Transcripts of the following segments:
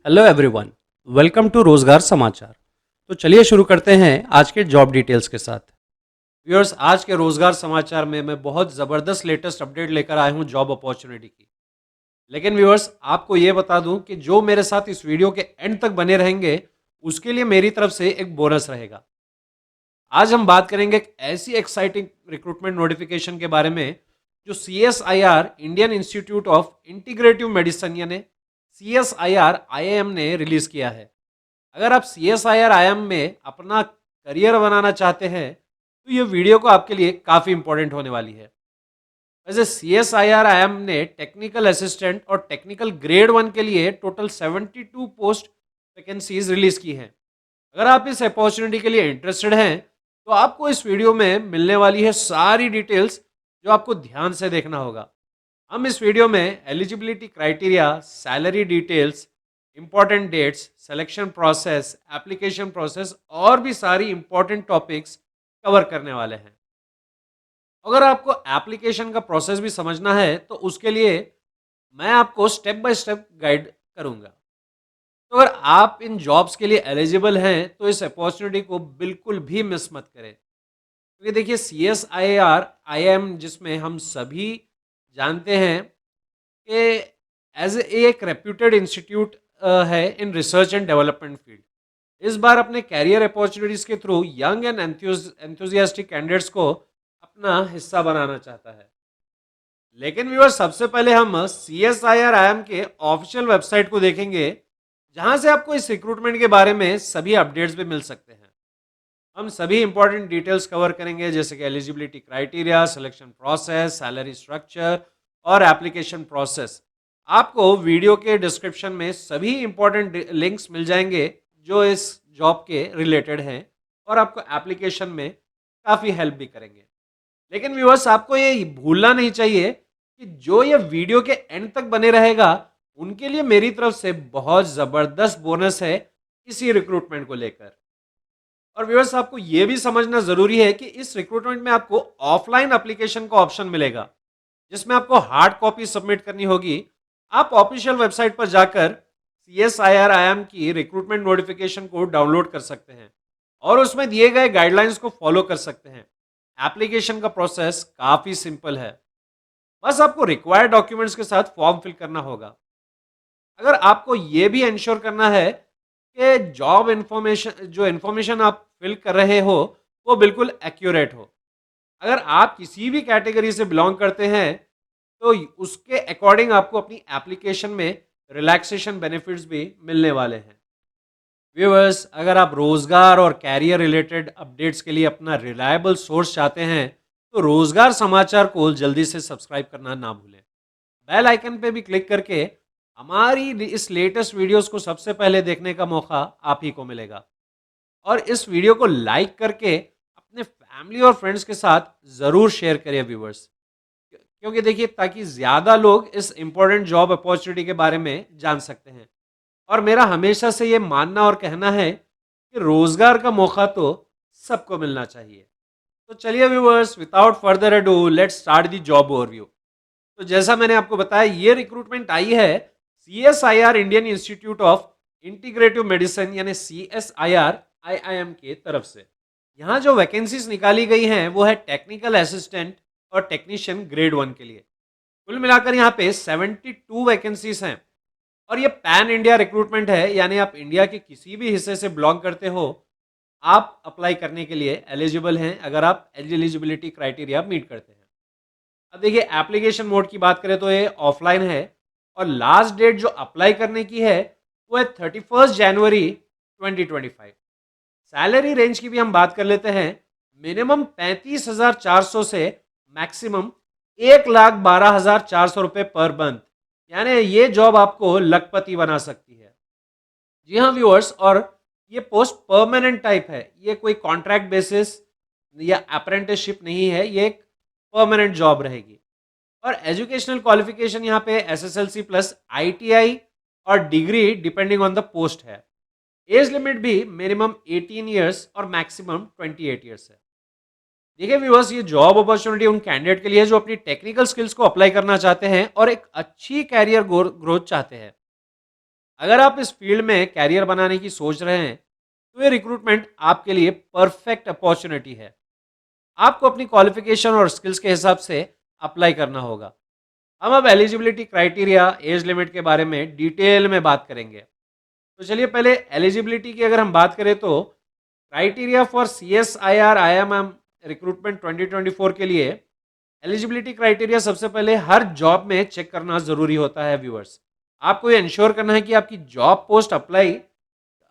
Hello everyone, welcome to रोजगार समाचार। तो चलिए शुरू करते हैं आज के जॉब डिटेल्स के साथ। व्यूअर्स, आज के रोजगार समाचार में मैं बहुत ज़बरदस्त लेटेस्ट अपडेट लेकर आया हूं जॉब अपॉर्चुनिटी की। लेकिन व्यूअर्स, आपको ये बता दूं कि जो मेरे साथ इस वीडियो के एंड तक बने रहेंगे उसके लिए मेरी तरफ से एक बोनस रहेगा। आज हम बात करेंगे एक ऐसी एक्साइटिंग रिक्रूटमेंट नोटिफिकेशन के बारे में जो CSIR Indian institute of integrative medicine यानी CSIR IIM ने रिलीज किया है। अगर आप CSIR IIM में अपना करियर बनाना चाहते हैं तो ये वीडियो को आपके लिए काफ़ी इंपॉर्टेंट होने वाली है। वैसे CSIR IIM ने टेक्निकल असिस्टेंट और टेक्निकल ग्रेड 1 के लिए टोटल 72 पोस्ट वैकेंसीज रिलीज की हैं। अगर आप इस अपॉर्चुनिटी के लिए इंटरेस्टेड हैं तो आपको इस वीडियो में मिलने वाली है सारी डिटेल्स जो आपको ध्यान से देखना होगा। हम इस वीडियो में eligibility criteria, salary details, important dates, selection process, application process और भी सारी इंपॉर्टेंट टॉपिक्स कवर करने वाले हैं। अगर आपको एप्लीकेशन का प्रोसेस भी समझना है तो उसके लिए मैं आपको स्टेप बाय स्टेप गाइड करूंगा। तो अगर आप इन जॉब्स के लिए एलिजिबल हैं तो इस अपॉर्चुनिटी को बिल्कुल भी मिस मत करें, क्योंकि देखिए CSIR IIM जिसमें हम सभी जानते हैं कि एज एक रेप्यूटेड इंस्टीट्यूट है in research and development field, इस बार अपने कैरियर अपॉर्चुनिटीज के through young and enthusiastic candidates को अपना हिस्सा बनाना चाहता है। लेकिन व्यूअर, सबसे पहले हम CSIR IIM के ऑफिशियल वेबसाइट को देखेंगे जहां से आपको इस रिक्रूटमेंट के बारे में सभी अपडेट्स भी मिल सकते हैं। हम सभी इंपॉर्टेंट डिटेल्स कवर करेंगे जैसे कि eligibility criteria, selection process, salary structure और एप्लीकेशन प्रोसेस। आपको वीडियो के डिस्क्रिप्शन में सभी इंपॉर्टेंट लिंक्स मिल जाएंगे जो इस जॉब के रिलेटेड हैं और आपको एप्लीकेशन में काफ़ी हेल्प भी करेंगे। लेकिन व्यूअर्स, आपको ये भूलना नहीं चाहिए कि जो ये वीडियो के एंड तक बने रहेगा उनके लिए मेरी तरफ से बहुत ज़बरदस्त बोनस है इसी रिक्रूटमेंट को लेकर। और व्यूअर्स, आपको ये भी समझना जरूरी है कि इस रिक्रूटमेंट में आपको ऑफलाइन एप्लीकेशन का ऑप्शन मिलेगा जिसमें आपको हार्ड कॉपी सबमिट करनी होगी। आप ऑफिशियल वेबसाइट पर जाकर CSIR IIM की रिक्रूटमेंट नोटिफिकेशन को डाउनलोड कर सकते हैं और उसमें दिए गए गाइडलाइंस को फॉलो कर सकते हैं। एप्लीकेशन का प्रोसेस काफ़ी सिंपल है, बस आपको रिक्वायर्ड डॉक्यूमेंट्स के साथ फॉर्म फिल करना होगा। अगर आपको ये भी इंश्योर करना है कि जॉब इन्फॉर्मेशन जो इन्फॉर्मेशन आप फिल कर रहे हो वो बिल्कुल एक्यूरेट हो। अगर आप किसी भी कैटेगरी से बिलोंग करते हैं तो उसके अकॉर्डिंग आपको अपनी एप्लीकेशन में रिलैक्सेशन बेनिफिट्स भी मिलने वाले हैं। व्यूअर्स, अगर आप रोजगार और कैरियर रिलेटेड अपडेट्स के लिए अपना रिलायबल सोर्स चाहते हैं तो रोजगार समाचार को जल्दी से सब्सक्राइब करना ना भूलें। बेल आइकन पे भी क्लिक करके हमारी इस लेटेस्ट वीडियोस को सबसे पहले देखने का मौका आप ही को मिलेगा। और इस वीडियो को लाइक करके अपने फैमिली और फ्रेंड्स के साथ ज़रूर शेयर करिए व्यूवर्स, क्योंकि देखिए ताकि ज़्यादा लोग इस इम्पोर्टेंट जॉब अपॉर्चुनिटी के बारे में जान सकते हैं। और मेरा हमेशा से ये मानना और कहना है कि रोज़गार का मौका तो सबको मिलना चाहिए। तो चलिए viewers, without further ado let's start the job overview. तो जैसा मैंने आपको बताया, ये रिक्रूटमेंट आई है CSIR Indian institute of integrative medicine यानी CSIR IIM के तरफ से। यहाँ जो वैकेंसीज निकाली गई हैं वो है टेक्निकल असिस्टेंट और टेक्नीशियन ग्रेड 1 के लिए। कुल मिलाकर यहाँ पे 72 वैकेंसीज हैं और ये पैन इंडिया रिक्रूटमेंट है, यानी आप इंडिया के किसी भी हिस्से से बिलोंग करते हो, आप अप्लाई करने के लिए एलिजिबल हैं अगर आप एलिजिबिलिटी क्राइटेरिया मीट करते हैं। अब देखिए, एप्लीकेशन मोड की बात करें तो ये ऑफलाइन है और लास्ट डेट जो अप्लाई करने की है वो है 31 जनवरी 2025। सैलरी रेंज की भी हम बात कर लेते हैं। मिनिमम 35,400 से मैक्सिमम 1,12,400 रुपये पर मंथ, यानी ये जॉब आपको लखपति बना सकती है। जी हाँ व्यूअर्स, और ये पोस्ट परमानेंट टाइप है, ये कोई कॉन्ट्रैक्ट बेसिस या अप्रेंटिसशिप नहीं है, ये एक परमानेंट जॉब रहेगी। और एजुकेशनल क्वालिफिकेशन यहाँ पे SSLC प्लस ITI और degree depending on the post है। एज लिमिट भी मिनिमम 18 ईयर्स और मैक्सिमम 28 ईयर्स है। देखिए व्यूअर्स, ये जॉब अपॉर्चुनिटी उन कैंडिडेट के लिए है जो अपनी टेक्निकल स्किल्स को अप्लाई करना चाहते हैं और एक अच्छी कैरियर ग्रोथ चाहते हैं। अगर आप इस फील्ड में कैरियर बनाने की सोच रहे हैं तो ये रिक्रूटमेंट आपके लिए परफेक्ट अपॉर्चुनिटी है। आपको अपनी क्वालिफिकेशन और स्किल्स के हिसाब से अप्लाई करना होगा। हम अब एलिजिबिलिटी क्राइटेरिया, एज लिमिट के बारे में डिटेल में बात करेंगे। तो चलिए पहले एलिजिबिलिटी की अगर हम बात करें तो criteria for CSIR IIM recruitment 2024 के लिए एलिजिबिलिटी क्राइटेरिया सबसे पहले हर जॉब में चेक करना ज़रूरी होता है व्यूअर्स। आपको ये इंश्योर करना है कि आपकी जॉब पोस्ट अप्लाई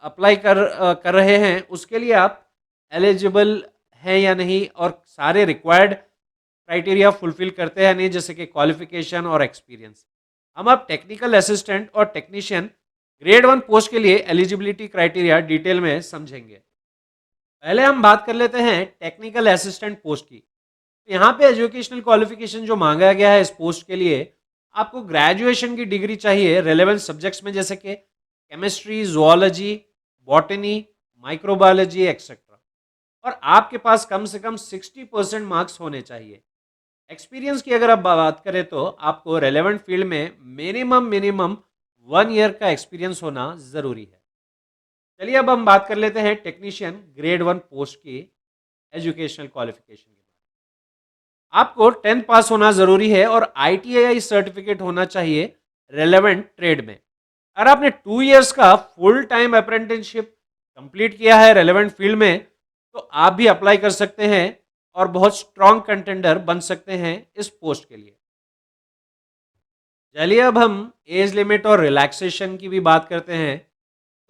अप्लाई कर रहे हैं उसके लिए आप एलिजिबल हैं या नहीं, और सारे रिक्वायर्ड क्राइटेरिया फुलफिल करते हैं नहीं, जैसे कि क्वालिफिकेशन और एक्सपीरियंस। हम अब टेक्निकल असिस्टेंट और टेक्नीशियन ग्रेड 1 पोस्ट के लिए एलिजिबिलिटी क्राइटेरिया डिटेल में समझेंगे। पहले हम बात कर लेते हैं टेक्निकल असिस्टेंट पोस्ट की। तो यहाँ पे एजुकेशनल क्वालिफिकेशन जो मांगा गया है इस पोस्ट के लिए, आपको ग्रेजुएशन की डिग्री चाहिए रेलेवेंट सब्जेक्ट्स में, जैसे कि केमिस्ट्री, जुओलॉजी, बॉटनी, माइक्रोबायोलॉजी एक्सेट्रा। और आपके पास कम से कम 60% मार्क्स होने चाहिए। एक्सपीरियंस की अगर आप बात करें तो आपको रेलेवेंट फील्ड में मिनिमम 1 ईयर का एक्सपीरियंस होना ज़रूरी है। चलिए अब हम बात कर लेते हैं टेक्नीशियन ग्रेड 1 पोस्ट की एजुकेशनल क्वालिफिकेशन के बारे में। आपको 10th पास होना ज़रूरी है और ITI सर्टिफिकेट होना चाहिए रेलेवेंट ट्रेड में। अगर आपने 2 इयर्स का फुल टाइम अप्रेंटिसशिप कंप्लीट किया है रेलेवेंट फील्ड में तो आप भी अप्लाई कर सकते हैं और बहुत स्ट्रॉन्ग कंटेंडर बन सकते हैं इस पोस्ट के लिए। चलिए अब हम एज लिमिट और रिलैक्सेशन की भी बात करते हैं।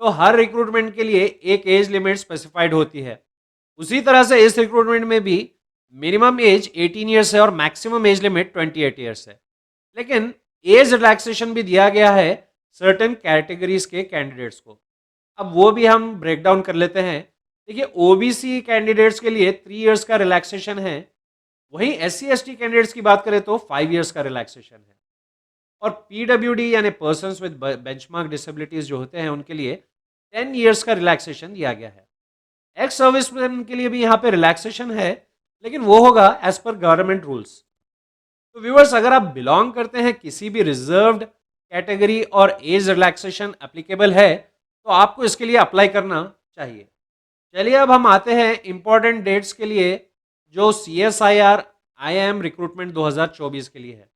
तो हर रिक्रूटमेंट के लिए एक एज लिमिट स्पेसिफाइड होती है। उसी तरह से इस रिक्रूटमेंट में भी मिनिमम एज 18 ईयर्स है और मैक्सिमम एज लिमिट 28 ईयर्स है। लेकिन एज रिलैक्सेशन भी दिया गया है सर्टेन कैटेगरीज के कैंडिडेट्स को। अब वो भी हम ब्रेक डाउन कर लेते हैं। देखिए, OBC कैंडिडेट्स के लिए 3 इयर्स का रिलैक्सेशन है। वहीं SC/ST कैंडिडेट्स की बात करें तो 5 इयर्स का रिलैक्सेशन है। और PWD यानी पर्सन्स विद बेंचमार्क डिसेबिलिटीज जो होते हैं उनके लिए 10 इयर्स का रिलैक्सेशन दिया गया है। एक्स सर्विसमैन के लिए भी यहाँ पे रिलैक्सेशन है, लेकिन वो होगा एज पर गवर्नमेंट रूल्स। तो व्यूअर्स, अगर आप बिलोंग करते हैं किसी भी रिजर्व्ड कैटेगरी और एज रिलैक्सेशन एप्लीकेबल है तो आपको इसके लिए अप्लाई करना चाहिए। चलिए अब हम आते हैं इंपॉर्टेंट डेट्स के लिए जो CSIR IIM रिक्रूटमेंट 2024 के लिए है।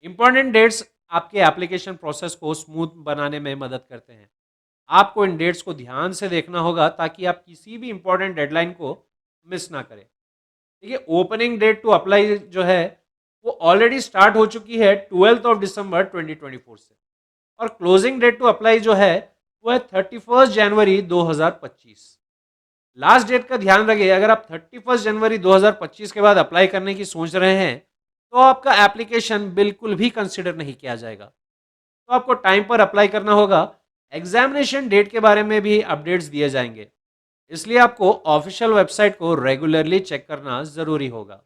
इंपॉर्टेंट डेट्स आपके एप्लीकेशन प्रोसेस को स्मूथ बनाने में मदद करते हैं। आपको इन डेट्स को ध्यान से देखना होगा ताकि आप किसी भी इंपॉर्टेंट डेडलाइन को मिस ना करें। देखिए, ओपनिंग डेट टू अप्लाई जो है वो ऑलरेडी स्टार्ट हो चुकी है 12 दिसंबर 2024 से, और क्लोजिंग डेट टू अप्लाई जो है वो है 31 जनवरी 2025। लास्ट डेट का ध्यान रखिए। अगर आप 31 जनवरी 2025 के बाद अप्लाई करने की सोच रहे हैं तो आपका एप्लीकेशन बिल्कुल भी कंसिडर नहीं किया जाएगा। तो आपको टाइम पर अप्लाई करना होगा। एग्जामिनेशन डेट के बारे में भी अपडेट्स दिए जाएंगे, इसलिए आपको ऑफिशियल वेबसाइट को रेगुलरली चेक करना ज़रूरी होगा।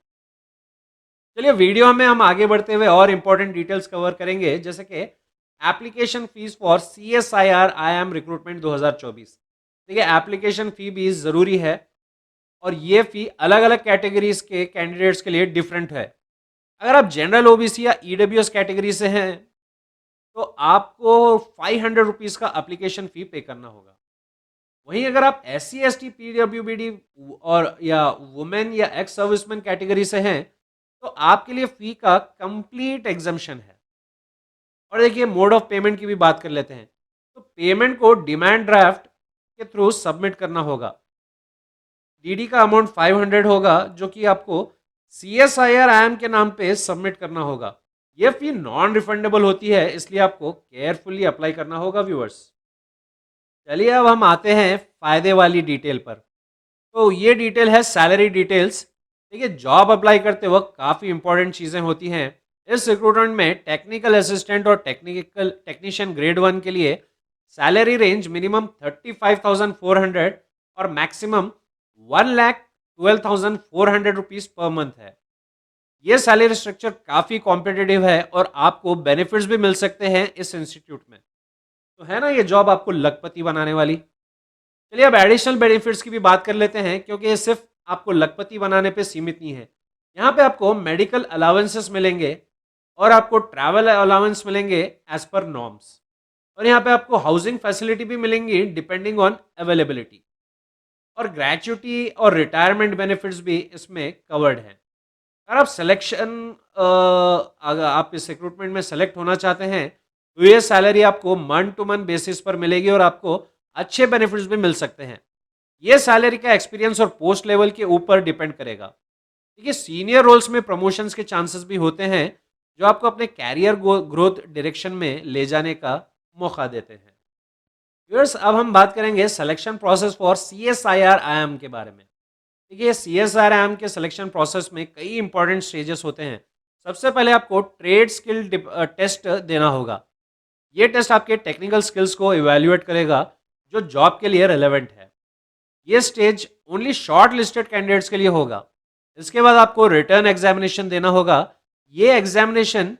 चलिए वीडियो में हम आगे बढ़ते हुए और इम्पोर्टेंट डिटेल्स कवर करेंगे, जैसे कि application fees for CSIR IIM recruitment 2024। देखिए, एप्लीकेशन फ़ी भी ज़रूरी है और ये फ़ी अलग अलग कैटेगरीज के कैंडिडेट्स के लिए डिफरेंट है। अगर आप जनरल OBC या EWS कैटेगरी से हैं तो आपको 500 रुपीज़ का एप्लीकेशन फ़ी पे करना होगा। वहीं अगर आप SC/ST PWBD और या वुमेन या एक्स सर्विसमैन कैटेगरी से हैं तो आपके लिए फ़ी का कंप्लीट एग्जम्पशन है। और देखिए, मोड ऑफ पेमेंट की भी बात कर लेते हैं। तो पेमेंट को डिमांड ड्राफ्ट के थ्रू सबमिट करना होगा। DD का अमाउंट 500 होगा जो कि आपको CSIR IIM के नाम पे सबमिट करना होगा। यह फी नॉन रिफंडेबल होती है, इसलिए आपको केयरफुली अप्लाई करना होगा व्यूअर्स। चलिए अब हम आते हैं फायदे वाली डिटेल पर। तो ये डिटेल है सैलरी डिटेल्स। देखिए, जॉब अप्लाई करते वक्त काफ़ी इंपॉर्टेंट चीज़ें होती हैं। इस रिक्रूटमेंट में टेक्निकल असिस्टेंट और टेक्नीशियन ग्रेड 1 के लिए सैलरी रेंज मिनिमम 35,400 और मैक्सिमम 1,12,400 रुपीज़ पर मंथ है। ये सैलरी स्ट्रक्चर काफ़ी कॉम्पिटिटिव है और आपको बेनिफिट्स भी मिल सकते हैं इस इंस्टीट्यूट में। तो है ना ये जॉब आपको लखपति बनाने वाली। चलिए अब एडिशनल बेनिफिट्स की भी बात कर लेते हैं, क्योंकि ये सिर्फ आपको लखपति बनाने पे सीमित नहीं है। यहाँ पे आपको मेडिकल अलाउंसेस मिलेंगे और आपको ट्रैवल अलाउंस मिलेंगे एज पर नॉर्म्स। और यहाँ पे आपको हाउसिंग फैसिलिटी भी मिलेंगी डिपेंडिंग ऑन अवेलेबिलिटी, और ग्रेचुटी और रिटायरमेंट बेनिफिट्स भी इसमें कवर्ड हैं। अगर आप अगर आप इस रिक्रूटमेंट में सेलेक्ट होना चाहते हैं तो ये सैलरी आपको मंथ टू मंथ बेसिस पर मिलेगी और आपको अच्छे बेनिफिट्स भी मिल सकते हैं। ये सैलरी का एक्सपीरियंस और पोस्ट लेवल के ऊपर डिपेंड करेगा। देखिए, सीनियर रोल्स में प्रमोशंस के चांसेस भी होते हैं जो आपको अपने कैरियर ग्रोथ डायरेक्शन में ले जाने का मौका देते हैं। व्यूअर्स, अब हम बात करेंगे selection process for CSIR IIM के बारे में। देखिए, CSIR IIM के सिलेक्शन प्रोसेस में कई इंपॉर्टेंट स्टेजेस होते हैं। सबसे पहले आपको ट्रेड स्किल टेस्ट देना होगा। ये टेस्ट आपके टेक्निकल स्किल्स को इवेल्युएट करेगा जो जॉब के लिए रेलेवेंट है। ये stage only short listed candidates के लिए होगा। इसके बाद आपको रिटर्न एग्जामिनेशन देना होगा। ये एग्जामिनेशन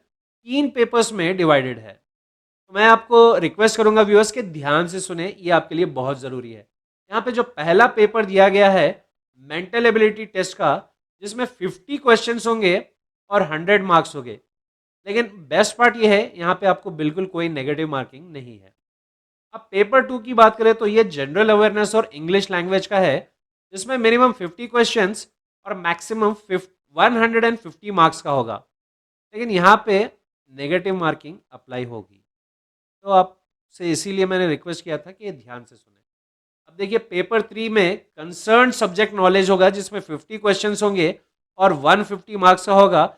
3 पेपर्स में डिवाइडेड है। तो मैं आपको रिक्वेस्ट करूंगा व्यूअर्स के ध्यान से सुने, ये आपके लिए बहुत ज़रूरी है। यहाँ पे जो पहला पेपर दिया गया है मेंटल एबिलिटी टेस्ट का, जिसमें 50 क्वेश्चंस होंगे और 100 मार्क्स होंगे। लेकिन बेस्ट पार्ट ये है, यहाँ पे आपको बिल्कुल कोई नेगेटिव मार्किंग नहीं है। अब पेपर 2 की बात करें तो ये जनरल अवेयरनेस और इंग्लिश लैंग्वेज का है, जिसमें मिनिमम 50 क्वेश्चंस और मैक्सिमम 150 मार्क्स का होगा। लेकिन यहाँ पे नेगेटिव मार्किंग अप्लाई होगी। तो आपसे इसीलिए मैंने रिक्वेस्ट किया था कि ये ध्यान से सुने। अब देखिए, पेपर 3 में कंसर्न सब्जेक्ट नॉलेज होगा, जिसमें 50 क्वेश्चंस होंगे और 150 मार्क्स का होगा,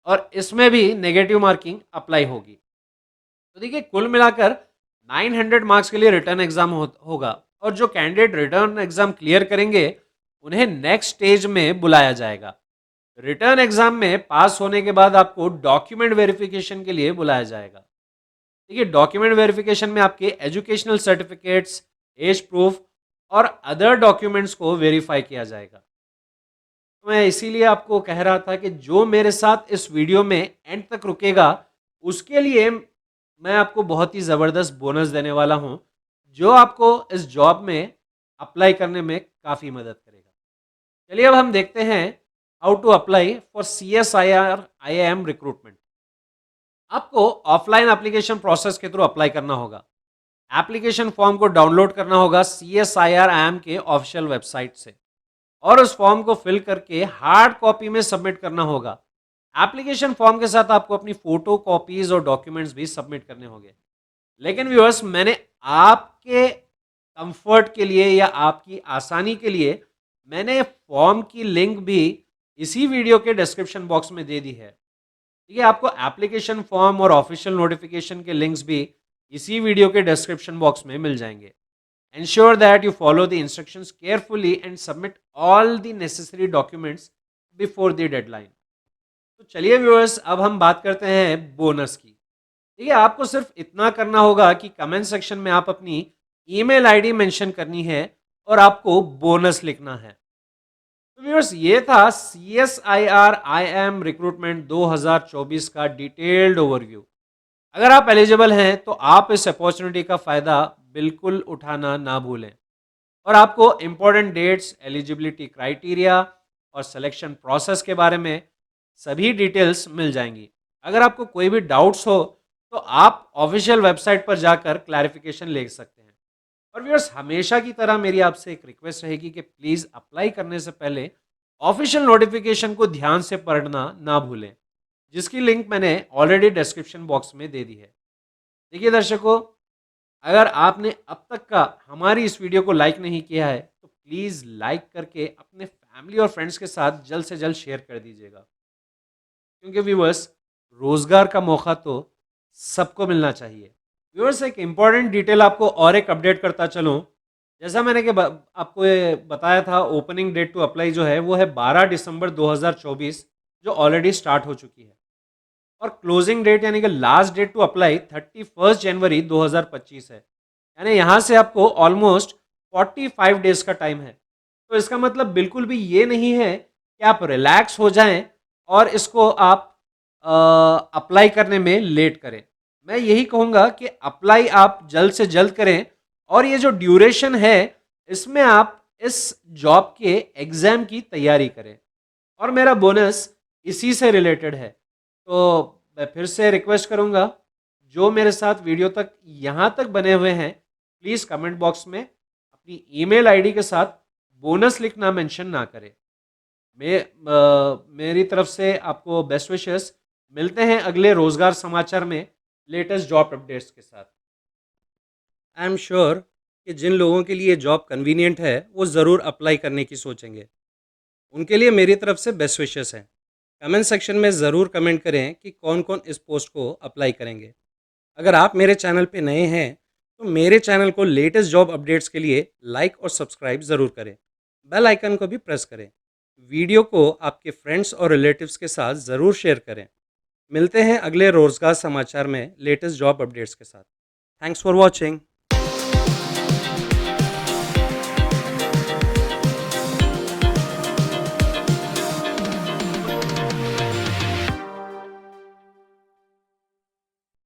और इसमें भी नेगेटिव मार्किंग अप्लाई होगी। तो देखिए, कुल मिलाकर 900 मार्क्स के लिए रिटर्न एग्जाम होगा, और जो कैंडिडेट रिटर्न एग्जाम क्लियर करेंगे उन्हें नेक्स्ट स्टेज में बुलाया जाएगा। रिटर्न एग्जाम में पास होने के बाद आपको डॉक्यूमेंट वेरिफिकेशन के लिए बुलाया जाएगा। देखिए, डॉक्यूमेंट वेरिफिकेशन में आपके एजुकेशनल सर्टिफिकेट्स, एज प्रूफ और अदर डॉक्यूमेंट्स को वेरीफाई किया जाएगा। तो मैं इसीलिए आपको कह रहा था कि जो मेरे साथ इस वीडियो में एंड तक रुकेगा, उसके लिए मैं आपको बहुत ही ज़बरदस्त बोनस देने वाला हूं, जो आपको इस जॉब में अप्लाई करने में काफ़ी मदद करेगा। चलिए, अब हम देखते हैं how to apply for CSIR IIM recruitment. आपको ऑफलाइन एप्लीकेशन प्रोसेस के थ्रू अप्लाई करना होगा। एप्लीकेशन फॉर्म को डाउनलोड करना होगा CSIR IIM के ऑफिशियल वेबसाइट से, और उस फॉर्म को फिल करके हार्ड कॉपी में सबमिट करना होगा। एप्लीकेशन फॉर्म के साथ आपको अपनी फोटो कॉपीज और डॉक्यूमेंट्स भी सबमिट करने होंगे। लेकिन व्यूअर्स, मैंने आपके कंफर्ट के लिए या आपकी आसानी के लिए मैंने फॉर्म की लिंक भी इसी वीडियो के डिस्क्रिप्शन बॉक्स में दे दी है। ठीक है, आपको एप्लीकेशन फॉर्म और ऑफिशियल नोटिफिकेशन के लिंक्स भी इसी वीडियो के डिस्क्रिप्शन बॉक्स में मिल जाएंगे। Ensure that you follow the instructions carefully and submit all the necessary documents before the deadline. तो चलिए व्यूअर्स, अब हम बात करते हैं बोनस की। देखिए, आपको सिर्फ इतना करना होगा कि कमेंट सेक्शन में आप अपनी ईमेल आईडी मेंशन करनी है और आपको बोनस लिखना है। तो व्यूअर्स, ये था CSIR IIM रिक्रूटमेंट 2024 का डिटेल्ड ओवरव्यू। अगर आप एलिजिबल हैं तो आप इस अपॉर्चुनिटी का फ़ायदा बिल्कुल उठाना ना भूलें, और आपको इम्पोर्टेंट डेट्स, एलिजिबिलिटी क्राइटेरिया और सिलेक्शन प्रोसेस के बारे में सभी डिटेल्स मिल जाएंगी। अगर आपको कोई भी डाउट्स हो तो आप ऑफिशियल वेबसाइट पर जाकर क्लैरिफिकेशन ले सकते हैं। और व्यूअर्स, हमेशा की तरह मेरी आपसे एक रिक्वेस्ट रहेगी कि प्लीज़ अप्लाई करने से पहले ऑफिशियल नोटिफिकेशन को ध्यान से पढ़ना ना भूलें, जिसकी लिंक मैंने ऑलरेडी डिस्क्रिप्शन बॉक्स में दे दी है। देखिए दर्शकों, अगर आपने अब तक का हमारी इस वीडियो को लाइक नहीं किया है तो प्लीज़ लाइक करके अपने फैमिली और फ्रेंड्स के साथ जल्द से जल्द शेयर कर दीजिएगा, क्योंकि व्यूअर्स, रोज़गार का मौका तो सबको मिलना चाहिए। व्यूअर्स, एक इम्पॉर्टेंट डिटेल आपको और एक अपडेट करता चलूँ। जैसा मैंने आपको ये बताया था, ओपनिंग डेट टू अप्लाई जो है वो है 12 दिसंबर 2024, जो ऑलरेडी स्टार्ट हो चुकी है, और क्लोजिंग डेट यानी कि लास्ट डेट टू अप्लाई 31 जनवरी 2025 है। यानी यहाँ से आपको ऑलमोस्ट 45 डेज का टाइम है। तो इसका मतलब बिल्कुल भी ये नहीं है कि आप रिलैक्स हो जाएं और इसको आप अप्लाई करने में लेट करें। मैं यही कहूँगा कि अप्लाई आप जल्द से जल्द करें, और ये जो ड्यूरेशन है इसमें आप इस जॉब के एग्ज़ाम की तैयारी करें। और मेरा बोनस इसी से रिलेटेड है। तो मैं फिर से रिक्वेस्ट करूंगा, जो मेरे साथ वीडियो तक यहाँ तक बने हुए हैं, प्लीज़ कमेंट बॉक्स में अपनी ईमेल आईडी के साथ बोनस लिखना मेंशन ना करें। मेरी तरफ से आपको बेस्ट विशेस। मिलते हैं अगले रोजगार समाचार में लेटेस्ट जॉब अपडेट्स के साथ। आई एम श्योर कि जिन लोगों के लिए जॉब कन्वीनियंट है वो ज़रूर अप्लाई करने की सोचेंगे। उनके लिए मेरी तरफ से बेस्ट विशेस हैं। कमेंट सेक्शन में ज़रूर कमेंट करें कि कौन कौन इस पोस्ट को अप्लाई करेंगे। अगर आप मेरे चैनल पे नए हैं तो मेरे चैनल को लेटेस्ट जॉब अपडेट्स के लिए लाइक और सब्सक्राइब ज़रूर करें। बेल आइकन को भी प्रेस करें। वीडियो को आपके फ्रेंड्स और रिलेटिव्स के साथ ज़रूर शेयर करें। मिलते हैं अगले रोजगार समाचार में लेटेस्ट जॉब अपडेट्स के साथ। Thanks for watching.